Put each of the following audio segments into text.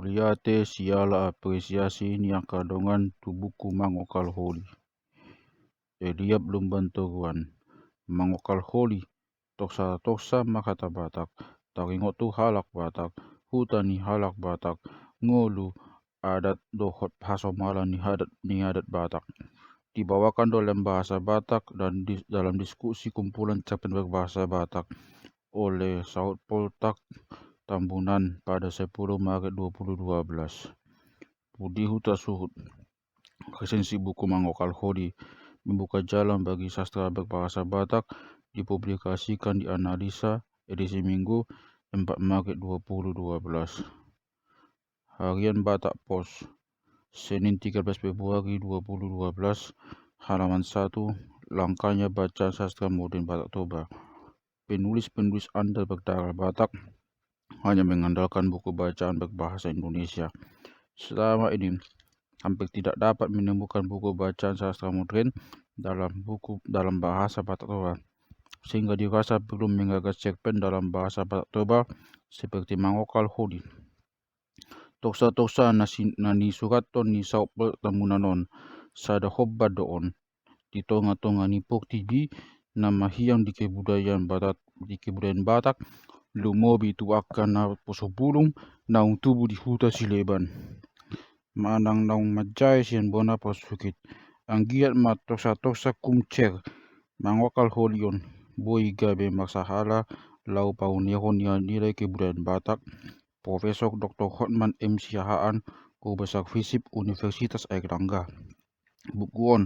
Mauliate siala apresiasi ni akadongan tu buku mangokal holi. Eliap lumbanturuan. Mangokal holi. Toksa makata Batak. Taringot tu halak Batak. Hutani halak Batak. Ngolu adat dohot hasomala ni adat Batak. Dibawakan dalam bahasa Batak dan dalam diskusi kumpulan cerpen berbahasa Batak oleh Saud Poltak Tambunan pada 10 Maret 2012. Budi Huta Suhud. Resensi buku Mangokal Holi membuka jalan bagi sastra berbahasa Batak dipublikasikan di Analisa edisi Minggu 4 Maret 2012. Harian Batak Pos, Senin 13 Februari 2012, halaman 1, langkahnya bacaan sastra modern Batak Toba. Penulis-penulis Anda berdarah Batak hanya mengandalkan buku bacaan berbahasa Indonesia. Selama ini hampir tidak dapat menemukan buku bacaan sastra modern dalam bahasa Batak Toba, sehingga dirasa perlu menggagas cerpen dalam bahasa Batak Toba seperti Mangokal Holi. Toksa nani suraton ni saupel tamunanon sada hobba doon di tonga-tonga ni Portigi nama hiang di kebudayaan Batak lumobi tu akan na posobulung naung tubuh di huta sileban. Manang naung majai sian bona pasukit. Anggiat ma toksa kumcer Mangokal Holion boi gabe maksahala lau paunehon nilai kebudayaan Batak. Profesor Dr. Hotman M. Siahaan, Guru Besar Fisip Universitas Airlangga. Bukuon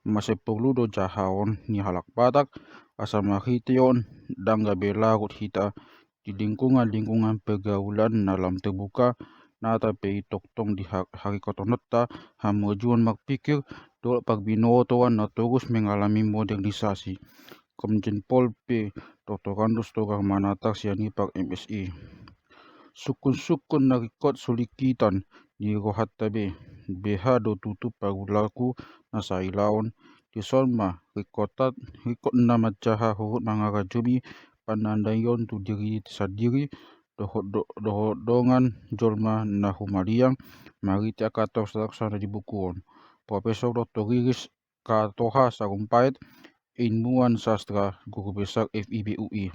masih perlu do jahaon ni halak Batak asal mahiteon dan gabe larut hita di lingkungan pergaulan dalam terbuka nata pei toktong di hari kotonetta hamajuan makpikir do pagbinotoan na terus mengalami modernisasi. Komjen Pol P. Dr. Randus Togar Manatar siani pak MSI. Sukun-sukun na rikot sulikitan di rohat tabe beha do tutup pagulaku na sa ilaon di sonma rikot na majaha hurut mangarajumi panandayon tu diri sadiri dohodongan jolma na humaliang mariti akator saraksana di bukuon. Profesor Dr. Riris Katoha Sarumpait, Ilmuwan Sastra, Guru Besar FIB UI.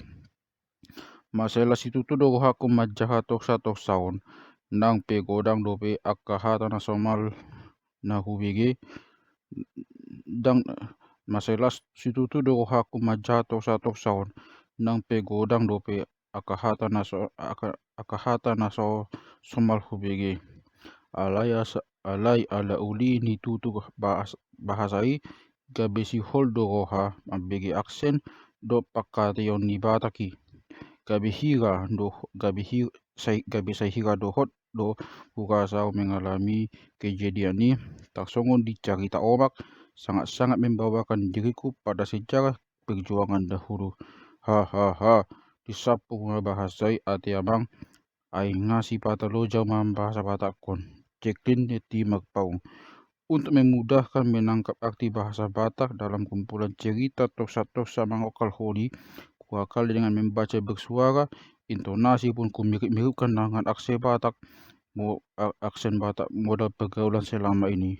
Masalah situtu do haku majaha toksa-toksaon nang pegodang dope akahata nasional na hubege dang masalah situtu do haku majaha toksa-toksaon nang pegodang dope akahata naso somal hubege alai ala uli ni tutu bahasai gabesi hol do roha ambege aksen do pakateon ni Bataki. Gabi sahira dohot do kurasa mengalami kejadian ini taksongon dicerita omak sangat-sangat membawakan diriku pada sejarah perjuangan dahulu. Disapu bahasai ati abang ai ngasi pataloja bahasa Batakon ceklin neti magpaung untuk memudahkan menangkap arti bahasa Batak dalam kumpulan cerita toksa-toksa Mangokal Holi. Kali dengan membaca bersuara, intonasi pun kumirip-miripkan dengan aksen Batak modal pergaulan selama ini.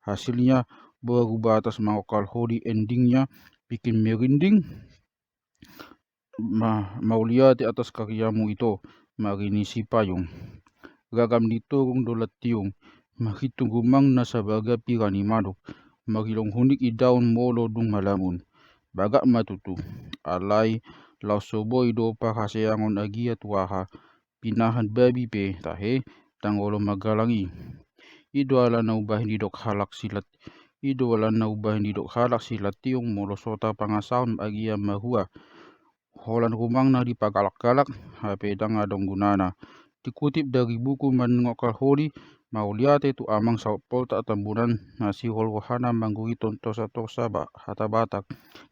Hasilnya baru batas Mangokal Holi endingnya bikin merinding. Mauliat di atas karyamu itu, marini si payung. Ragam diturung dolat tiung, mahitung gumang na sabaga pirani maduk, marilong hunik i daun molo dung malamun. Bagak matutu alai lau soboi do pahaseangon agia tuaha pinahan babi pe tahe tangolo magalangi ido ala na ubahin didok halak silat tiung molo sota pangasaun agia mahua holan rumang na dipagalak-galak hape dang adong gunana. Dikutip dari buku Mangokal Holi, Mauliate tu amang Saud Poltak Tambunan nasi hol wahana mangguri tontosa hata Batak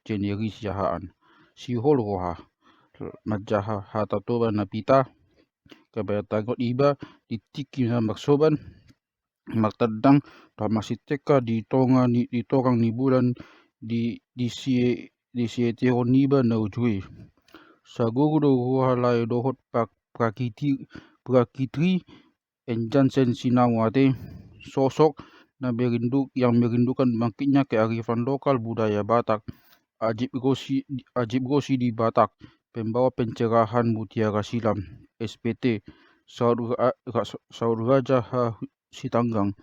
jeneri siahaan. Si hol roha majaha hata toba napita kabaya tagot iba ditiki na maksoban magtadang masih teka di torang ni bulan di sietero niba na ujui. Saguru do roha lai dohot prakitri Jansen Sinawati, sosok yang merindukan bangkitnya kearifan lokal budaya Batak. Ajib Gosi di Batak, pembawa pencerahan Mutiara Silam, SPT, Saud Raja H. Sitanggang,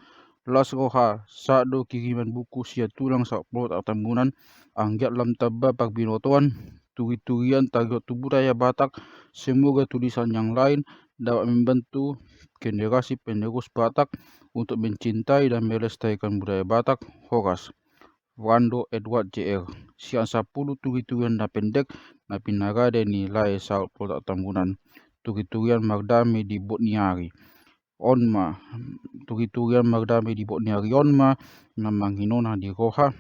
Lasroha, Sado kiriman buku sia tulang sakpot tambunan, anggiat lam taba pagbinotoan, turi-turian tariotu budaya Batak. Semoga tulisan yang lain dapat membantu generasi penerus Batak untuk mencintai dan melestarikan budaya Batak. Horas Wando Edward Jr. Siang 10 turi-turian na pendek na pinarada nilai sa produk tambunan. Turi-turian magdami di Botniari. Onma, turi-turian magdami di Botniari Onma na manghinona di Roha.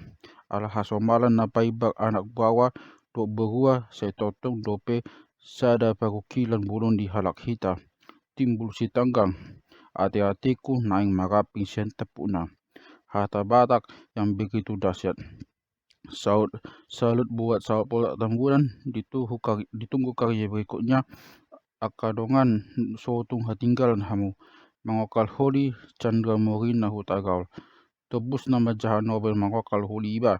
Alhasomalan na paibag anak bawa do berua sa totong dope sada parukilan bulon di Halak Hita. Timbul Sitanggang. Ate-ateku naing maraping siyan tepuna. Harta Batak yang begitu dahsyat. Salut buat sahabat Produk Tambunan. Ditunggu karya berikutnya. Akadongan sotung hatinggalan hamu. Mangokal holi Chandra Morin na hutagaul. Tebus nama jahat Nobel mangokal holi iba.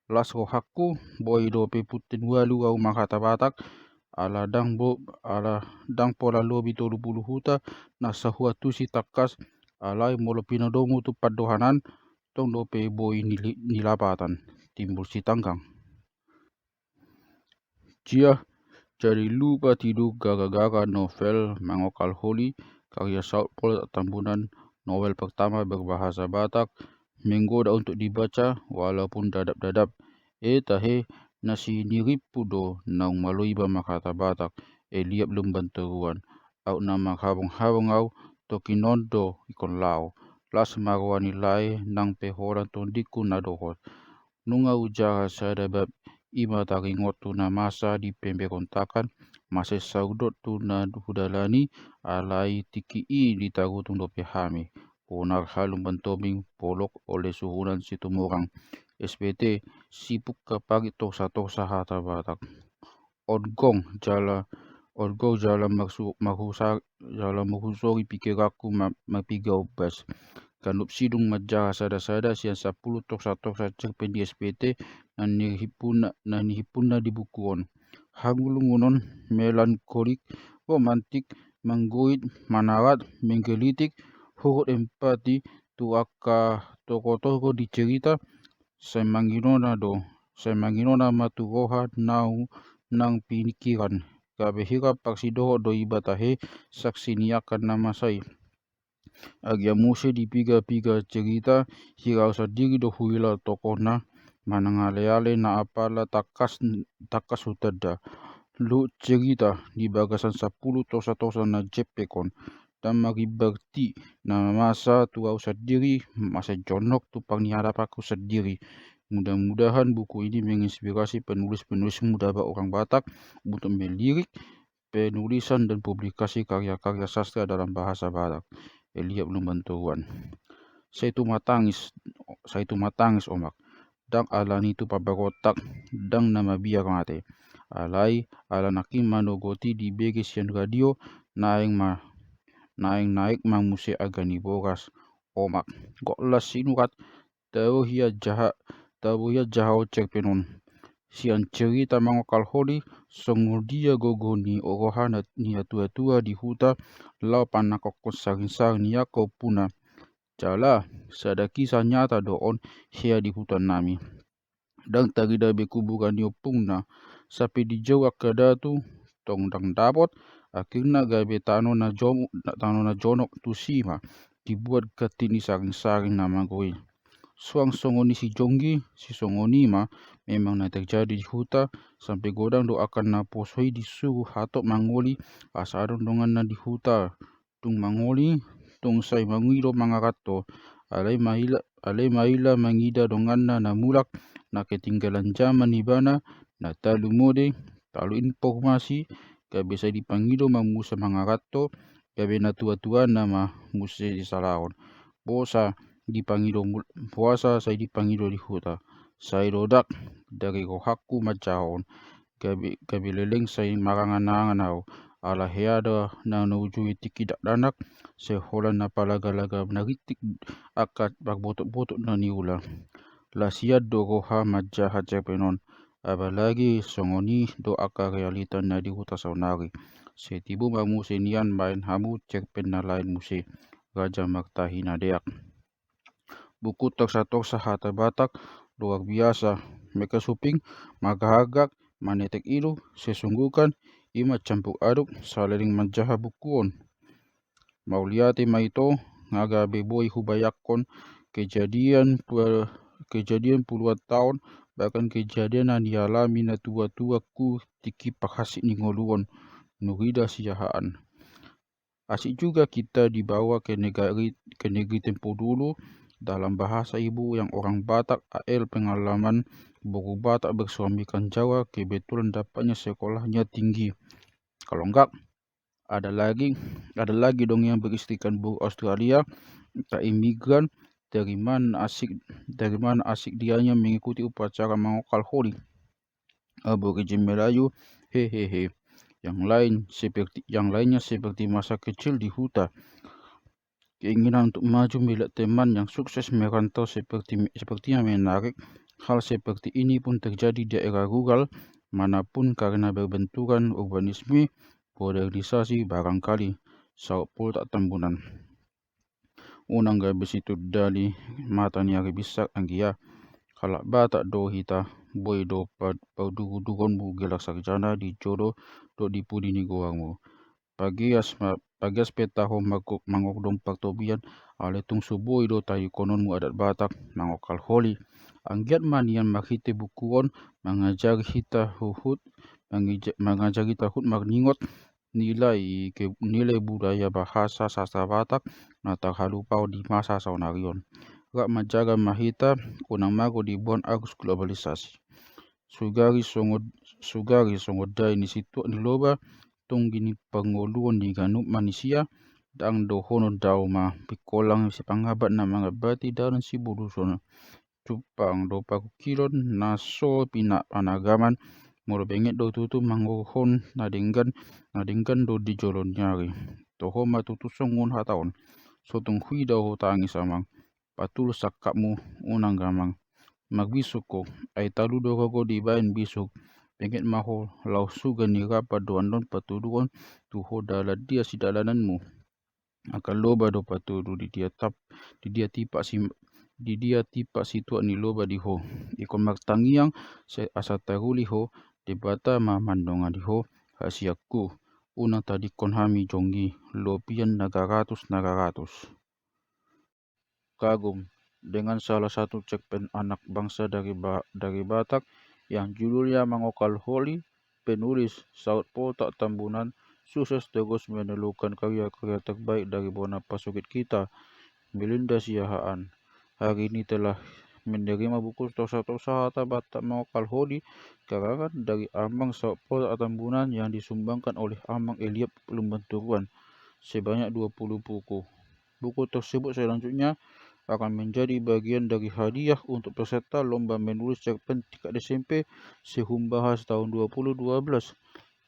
Lasro haku boy dope putin walu au makata Batak. Ala dang pola lobi tolu puluh huta na sahua tusi takas alai molopina domu tu padohanan tong dope boy nilapatan. Timbul Sitanggang. Cia jadi lupa tidur gara-gara novel Mangokal Holi karya Saud Produk Tambunan. Novel pertama berbahasa Batak, menggoda untuk dibaca walaupun dadap-dadap. Tahe nasi niripudo naung malui ba makata Batak liap lumban teruan. Au nama habong-habong au tokinondo ikon lao. Las marwani lai nang pehoran tondiku nadohot. Nunga ujara sadabab ima taringot tu na masa di pemberontakan masa saudot tu na hudalani alai tiki i di tarutung dope hami. Ponar halum bantobing polok oleh suhunan situmorang. SPT sibuk kapagi tosa-tosa hata Batak. Odgong jala mahusori pikiraku mapigau bas. Kanup sidung majaha sada-sada siang 10 tosa-tosa cerpen di SPT nan nihipuna di bukuon. Hangulungunon melankolik, romantik, manggoit, manarat, menggelitik, hurut empati, tuaka toko-toko di cerita, saya manginona maturoha nang pinikiran. Kabe hirap paksidoho do ibatahe saksi niakan nama saya. Agia muse di piga-piga cerita hirau sadiri do huila tokona manangale-ale na apala takas hutada. Lu cerita di bagasan 10 tosa-tosa na jepekon dan maribakti na masa tuau sadiri masa jonok tu panghadap aku sendiri. Mudah-mudahan buku ini menginspirasi penulis-penulis muda orang Batak untuk melirik penulisan dan publikasi karya-karya sastra dalam bahasa Batak. Liap lumbantuan. Saya itu matangis omak. Dang alani tu pabarotak dang nama biar mate. Alai ala nakim manogoti di begesian radio naik manguse agani boras omak. Goklas sinurat tahu hia jahat cerpenon. Sian cerita Mangokal Holi songodia gogoni orohana ni tua-tua di huta lau panakokon saring-saring ni kau puna. Jala sada kisah nyata doon hia di hutan nami. Dang tarida bekuburan ni opungna sapi di jawa kadatu tong dang dapot akhirnya gabe tano na jonok tu sima dibuat katini saring-saring nama goi. Suang songoni si Jonggi, si Songonima memang na terjadi di huta sampai godang doakan na posoi disuruh hatok mangoli asadong dongan na di huta tung mangoli tung sai mangido mangarato alai maila mangida dongan na mulak na ketinggalan zaman ibana na talu mode talu informasi gabe sai dipangido mamusa mangarato gabe na tua-tua nama musa di salaon bosa dipangido puasa saya dipangido di huta saya dodak dari rohaku macahon gabi leleng saya marangan-angan au ala heada na nauju tikidak danak seholan na palaga-laga naritik akat bagbotok-botok na niula. Lasiad do roha majja hajapenon. Apalagi songoni do aka realita na di huta saunari. Setibu mamu senian main hamu cerpen na lain muse. Raja Martahina deak. Buku tersa-tersa hata Batak luar biasa. Mereka suping, magahagak, manetek ilu, sesungguhkan, ima campur aduk, saling menjaha bukuon. Mauliati maito, ngaga beboy hubayakon, kejadian puluhan tahun, bahkan kejadian yang dialami na tua-tua ku tiki pakasik ningoluon, nurida siahaan. Asik juga kita dibawa ke negeri tempo dulu dalam bahasa ibu yang orang Batak AL pengalaman buku Batak bersuamikan Jawa kebetulan dapatnya sekolahnya tinggi. Kalau enggak ada lagi dong yang beristikan buku Australia tak imigran dari mana asik dianya mengikuti upacara mengokal holi Aborigin Melayu hehehe. Yang lainnya seperti masa kecil di hutan. Keinginan untuk maju milik teman yang sukses merantau sepertinya menarik. Hal seperti ini pun terjadi di era rural manapun karena berbenturan urbanisme, modernisasi barangkali. Saut Pol tak Tambunan. Unang gabi situ dali mata niari bisak anggia. Kalak Batak do hita boy do dugon bu gelak sarjana di jodoh do dipudi ni goangmu. Pagias petaho mangok dompak tobian aletung suboi do tayu kononmu adat Batak mangokal holi. Anggiat manian makhite bukuon mengajari kita hut magningot nilai budaya bahasa sastra Batak nata halupau di masa saunarion. Rak majaga mahita unang mago dibuan agus globalisasi. Sugari songodai ni situ ni loba tunggini pangoluan di ganup manusia dang dohono dauma pikolang si pangabat na mangabati dalam si budusono cupang do pakukilon naso pina panagaman moro benget do tutu mangohon nadinggan do di jolon nyari toho matutusong ngun hataon sotong hui do tangi samang patul sakapmu unang gamang magbisuko ay talu do kago di bain bisuk pengen maho lau suga ni rapa doan patuduan tuho dala dia si dalananmu akan loba do patudu di dia tipak si tuak ni loba di ho ikon martangiang se asa taruli ho debata mamandonga di ho hasiaku unang tadi kon hami jonggi lopian nagaratus kagum dengan salah satu cerpen anak bangsa dari Batak yang judulnya Mangokal Holi. Penulis Saut Pol tak Tambunan sukses terus menelukan karya-karya terbaik dari Bona Pasukit kita, Melinda Siahaan. Hari ini telah menerima buku tosa-tosa Hata Batak Mangokal Holi karangan dari Amang Saut Pol tak Tambunan yang disumbangkan oleh Amang Eliab Lumbanturuan sebanyak 20 buku. Buku tersebut selanjutnya akan menjadi bagian dari hadiah untuk peserta lomba menulis cerpen tingkat SMP Sehumbahas tahun 2012.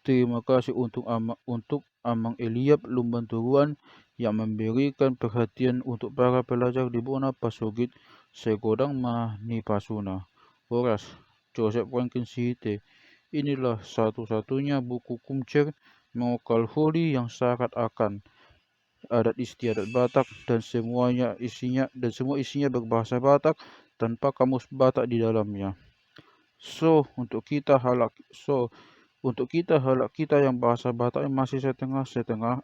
Terima kasih untuk Amang Eliab Lumbanturuan yang memberikan perhatian untuk para pelajar di Bona Pasugit Segodang Manipasuna. Horas Joseph Rankin Sihite. Inilah satu-satunya buku kumcer Mangokal Holi yang syarat akan adat istiadat Batak dan semua isinya berbahasa Batak tanpa kamus Batak di dalamnya. Untuk kita halak kita yang bahasa Batak masih setengah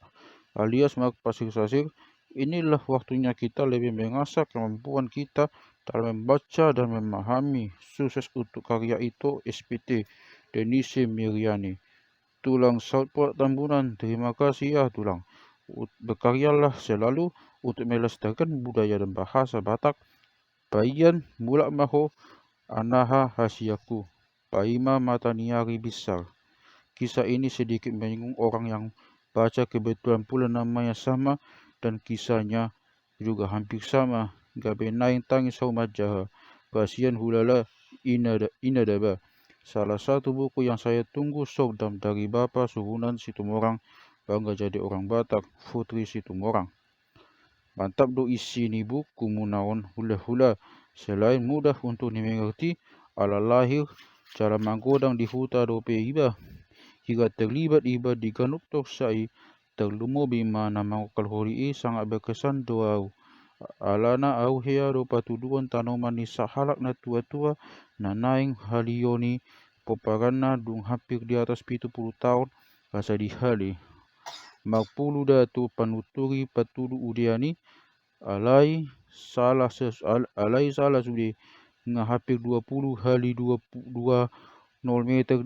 alias pasir-pasir, inilah waktunya kita lebih mengasah kemampuan kita dalam membaca dan memahami. Sukses untuk karya itu SPT Denise Miriani. Tulang Saut Pol Tambunan, terima kasih ya Tulang. Berkaryalah selalu untuk melestarikan budaya dan bahasa Batak. Bayan mulak maho anaha hasiaku, paima mata niari besar. Kisah ini sedikit menyinggung orang yang baca kebetulan pula namanya sama dan kisahnya juga hampir sama. Gabenaing tangis saumat jaha, kasihan hulala inadaba. Salah satu buku yang saya tunggu Sogdam dari Bapak Suhunan Situmorang bangga jadi orang Batak, Putri Situmorang. Mantap do isi ni buku munaon hula-hula. Selain mudah untuk dimengerti, ala lahir cara manggodang di huta do pe iba. Jika terlibat iba di ganuk tok sai, terlumo bima nama kalhori sangat berkesan doau. Alana au hea do patuduan tanoman ni sahalak na tua-tua na naing halioni poparana dung hampir di atas 70 tahun rasa dihali. Magpulu datu panuturi patudu udiani alai salah sudah nga hampir 20 hali 22 0 meter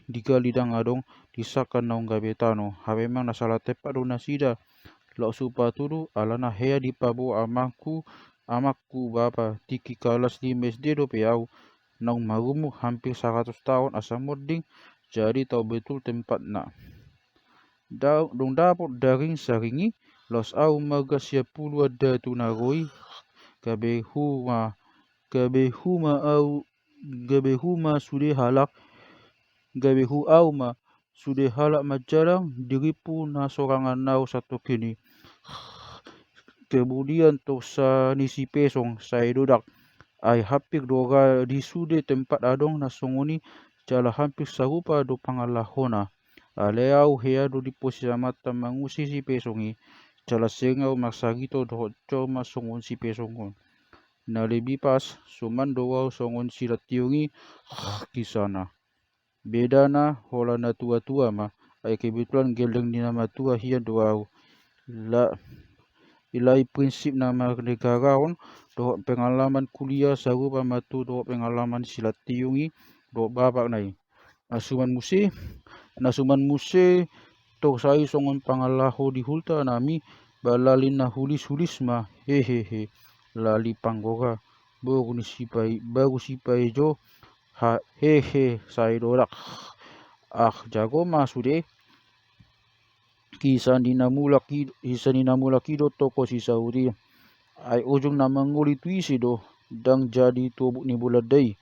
digali dang adong disakan naung gabetano. Memang nasalah tepat do nasida. Lok supatudu alana hea di pabo amaku bapa tiki kalas di SD do peau naung marumu hampir 100 tahun asa moding jadi tahu betul tempat nak. Dong dapat daring saringi los au maga siapulu ada tu naroi kabehuma sudah halak gabehu au ma sudah halak majalang diripu na sorangan nau satu kini. Kemudian tosa nisi pesong saya dodak ai hampir doga di sude tempat adong na songoni jala hampir sarupa do pangalahona. Aleau hea do di posisi mata mangusi si pesongi jala sengau maksagito do coma songon si pesongon. Na lebih pas suman doa songon silat tiungi kisana. Beda na hola na tua-tua ma ai kebetulan geldeng ni nama tua hian doa ilai prinsip nama negaraon do pengalaman kuliah sarupa matu do pengalaman silat tiungi do babak nai. Nasuman muse to sai songon pangalaho di hulta nami balalin na hulis ma hehehe lali panggora baru sipai jo ha hehe saya dorak jago masude kisah ni namula kido toko si sauri ai ujung nama nguli tuisi do dang jadi tubuk ni buladai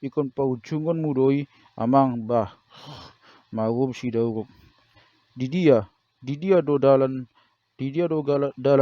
ikon paujungon mudoi amang bah marum si dauruk didia do dalan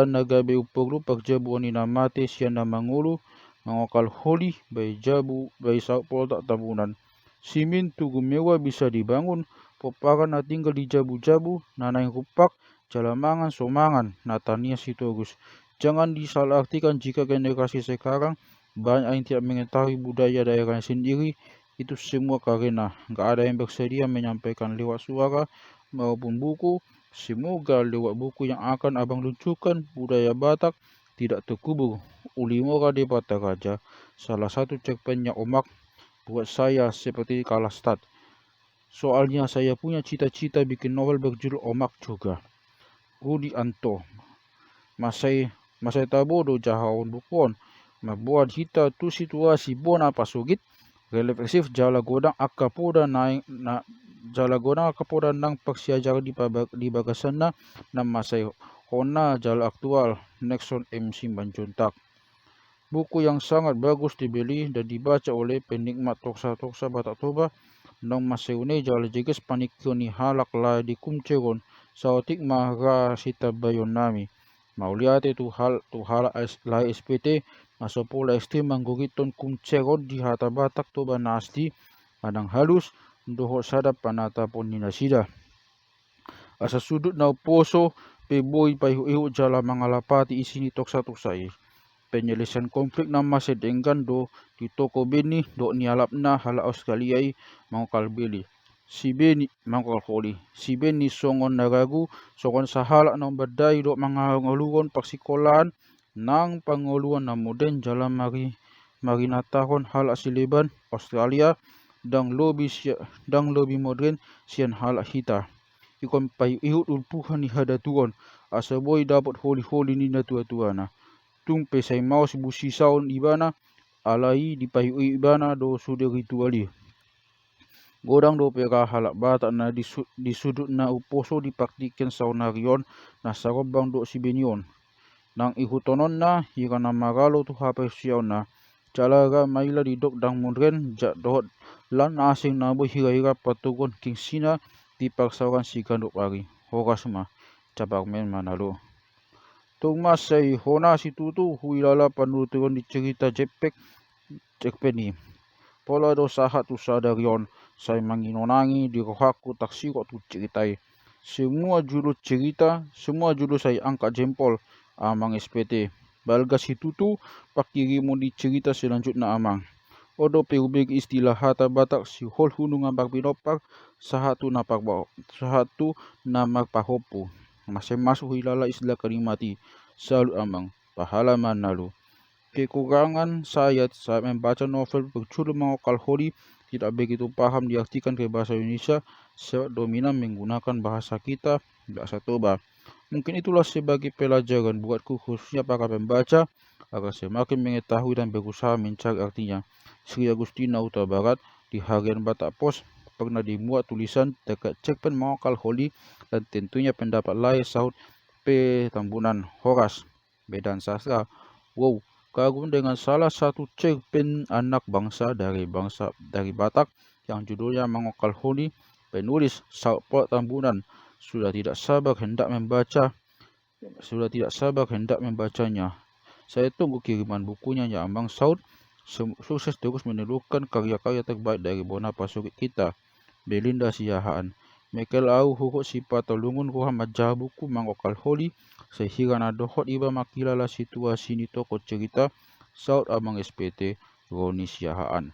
naga be upoglu pakjabu ni namate sian namangulu mangokal holi bai jabu bai sapol tak tabunan simin tugu mewah bisa dibangun popakan na tinggal di jabu-jabu nanaing rupak jalamangan somangan natania sitogus. Jangan disalahartikan jika generasi sekarang banyak yang tidak mengetahui budaya daerahnya sendiri. Itu semua karena nggak ada yang bersedia menyampaikan lewat suara maupun buku. Semoga lewat buku yang akan abang luncurkan budaya Batak tidak terkubur. Ulimora de Bataraja, salah satu cerpennya Omak buat saya seperti Kalastad. Soalnya saya punya cita-cita bikin novel berjudul Omak juga. Rudi Anto. Masai tabodo jahaon bukon. Mabuat hita tu situasi bona pasugit. Relefleksif jala godang akapoda nang paksiajar di bagasan na masai hona jala aktual Nexon MC Banjuntak. Buku yang sangat bagus dibeli dan dibaca oleh penikmat toksa Batak Toba. Nang maseune jala jeges panikoni halak la di kumcegon saotik mahra sita bayon nami. Mauliate tu halak la SPT masopola ST manggogiton kumcegon di hata Batak Toba nasti adang halus doho sadap panata pon ninasida. Asa sudut na poso peboy paihu jala mangalapati isini toksa-toksai. Penyelesaian konflik na masedenggan do di toko beni do nialapna hala Australiai mangkal beli. Si beni mangkal holi. Si beni songon naragu songon sahala na badai do mangangoluan paksikolaan nang pangoluan na moden jala marinatahon hala sileban Australia dang lobi modern sian hala hita. Ikon ihut ulpuhan ni hadatuan asa boy dapat holi ni na tua-tuana. Tung pesai maus busi saun ibana alai dipayu ibana do sude rituali. Godang do pera halak Batak na di sudut na uposo dipraktikan saunarion na sarobang do sibenion. Nang ihutonon na hirana magalo tu hapa siaw na jalaga maila di dok dang modern jak dohot lan asing nabo hira-hira patugon king sina dipaksakan si Gandok ari horas ma cabak men manalo. Tumas say hona si Tutu huilala panuturon di cerita Jepek ni. Pola do sahat tu sadarion say manginonangi di rohaku taksiro tu ceritai. Semua judul cerita, semua judul saya angkat jempol amang SPT. Balga si Tutu pakirimu di cerita selanjutnya amang. Odo perubeg istilah hata batak si hol hunung ambak binopak sahatu namak pahopu. Masih masuk hilala istilah kalimati selalu amang pahalaman lalu. Kekurangan saya saat membaca novel berjudul Mengokal Holi tidak begitu paham diartikan ke bahasa Indonesia sebab dominan menggunakan bahasa kita bahasa Toba. Mungkin itulah sebagai pelajaran buatku khususnya para pembaca agar semakin mengetahui dan berusaha mencari artinya. Sri Agustina Utara Barat di harian Batak Pos pernah dimuat tulisan dekat cerpen Mengokal Holi dan tentunya pendapat lain sahut P. Tambunan Horas Medan Sastra. Wow, kagum dengan salah satu cerpen anak bangsa dari Batak yang judulnya Mengokal Holi, penulis Saud P. Tambunan sudah tidak sabar hendak membacanya. Saya tunggu kiriman bukunya ya Amang Saud. Sukses terus menelukan karya-karya terbaik dari Bona Pasurit kita. Belinda Siahaan. Mekel au hukuk sifat tolungun kuha majah buku Mengokal Holi sehingga nadohot iba makilala situasi ni toko cerita Saud Amang SPT Roni Siahaan.